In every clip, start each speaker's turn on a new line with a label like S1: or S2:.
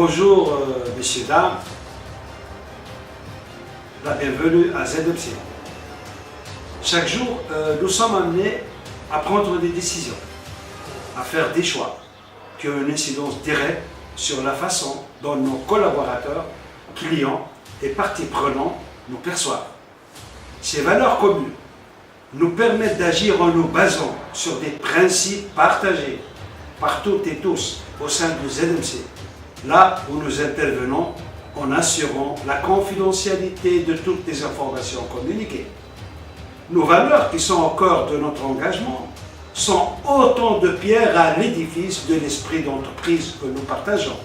S1: Bonjour messieurs, dames, la bienvenue à ZMC. Chaque jour, nous sommes amenés à prendre des décisions, à faire des choix qui ont une incidence directe sur la façon dont nos collaborateurs, clients et parties prenantes nous perçoivent. Ces valeurs communes nous permettent d'agir en nous basant sur des principes partagés par toutes et tous au sein de ZMC, là où nous intervenons en assurant la confidentialité de toutes les informations communiquées. Nos valeurs, qui sont au cœur de notre engagement, sont autant de pierres à l'édifice de l'esprit d'entreprise que nous partageons.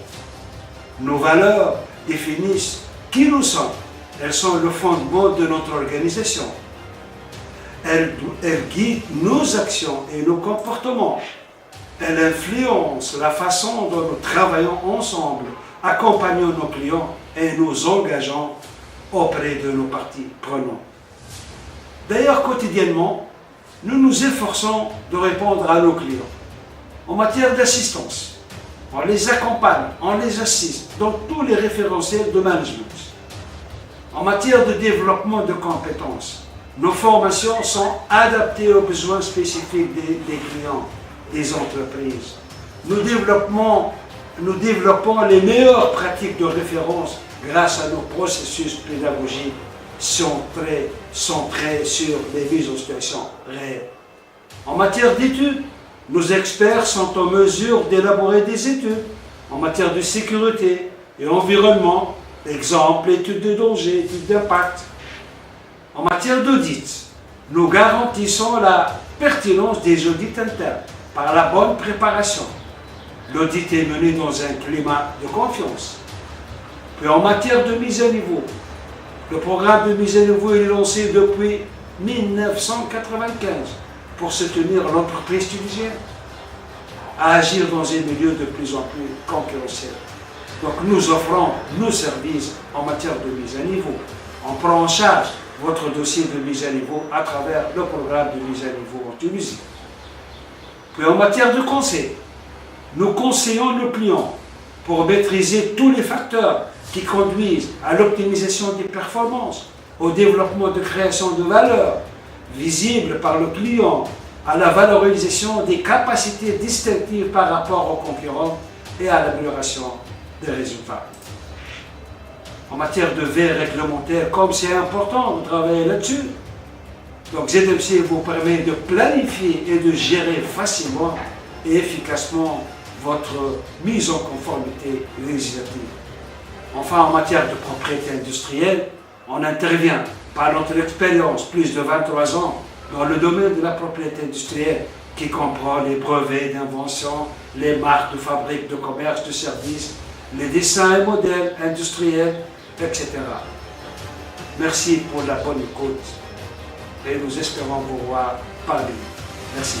S1: Nos valeurs définissent qui nous sommes. Elles sont le fondement de notre organisation. Elles guident nos actions et nos comportements. Elles influencent la façon dont nous travaillons ensemble, accompagnons nos clients et nous engageons auprès de nos parties prenantes. D'ailleurs, quotidiennement, nous nous efforçons de répondre à nos clients. En matière d'assistance, on les accompagne, on les assiste dans tous les référentiels de management. En matière de développement de compétences, nos formations sont adaptées aux besoins spécifiques des clients, des entreprises. Nous développons les meilleures pratiques de référence grâce à nos processus pédagogiques centrés sur les mises en situation réelles. En matière d'études, nos experts sont en mesure d'élaborer des études en matière de sécurité et environnement, exemple, études de danger, études d'impact. En matière d'audit, nous garantissons la pertinence des audits internes par la bonne préparation. L'audit est mené dans un climat de confiance. Puis en matière de mise à niveau, le programme de mise à niveau est lancé depuis 1995 pour soutenir l'entreprise tunisienne à agir dans un milieu de plus en plus concurrentiel. Donc nous offrons nos services en matière de mise à niveau. On prend en charge votre dossier de mise à niveau à travers le programme de mise à niveau en Tunisie. Puis en matière de conseil, nous conseillons nos clients pour maîtriser tous les facteurs qui conduisent à l'optimisation des performances, au développement de création de valeur visible par le client, à la valorisation des capacités distinctives par rapport aux concurrents et à l'amélioration des résultats. En matière de veille réglementaire, comme c'est important de travailler là-dessus, donc ZMC vous permet de planifier et de gérer facilement et efficacement votre mise en conformité législative. Enfin, en matière de propriété industrielle, on intervient par notre expérience, plus de 23 ans, dans le domaine de la propriété industrielle, qui comprend les brevets d'invention, les marques de fabrique, de commerce, de services, les dessins et modèles industriels, etc. Merci pour la bonne écoute et nous espérons vous voir parmi nous. Merci.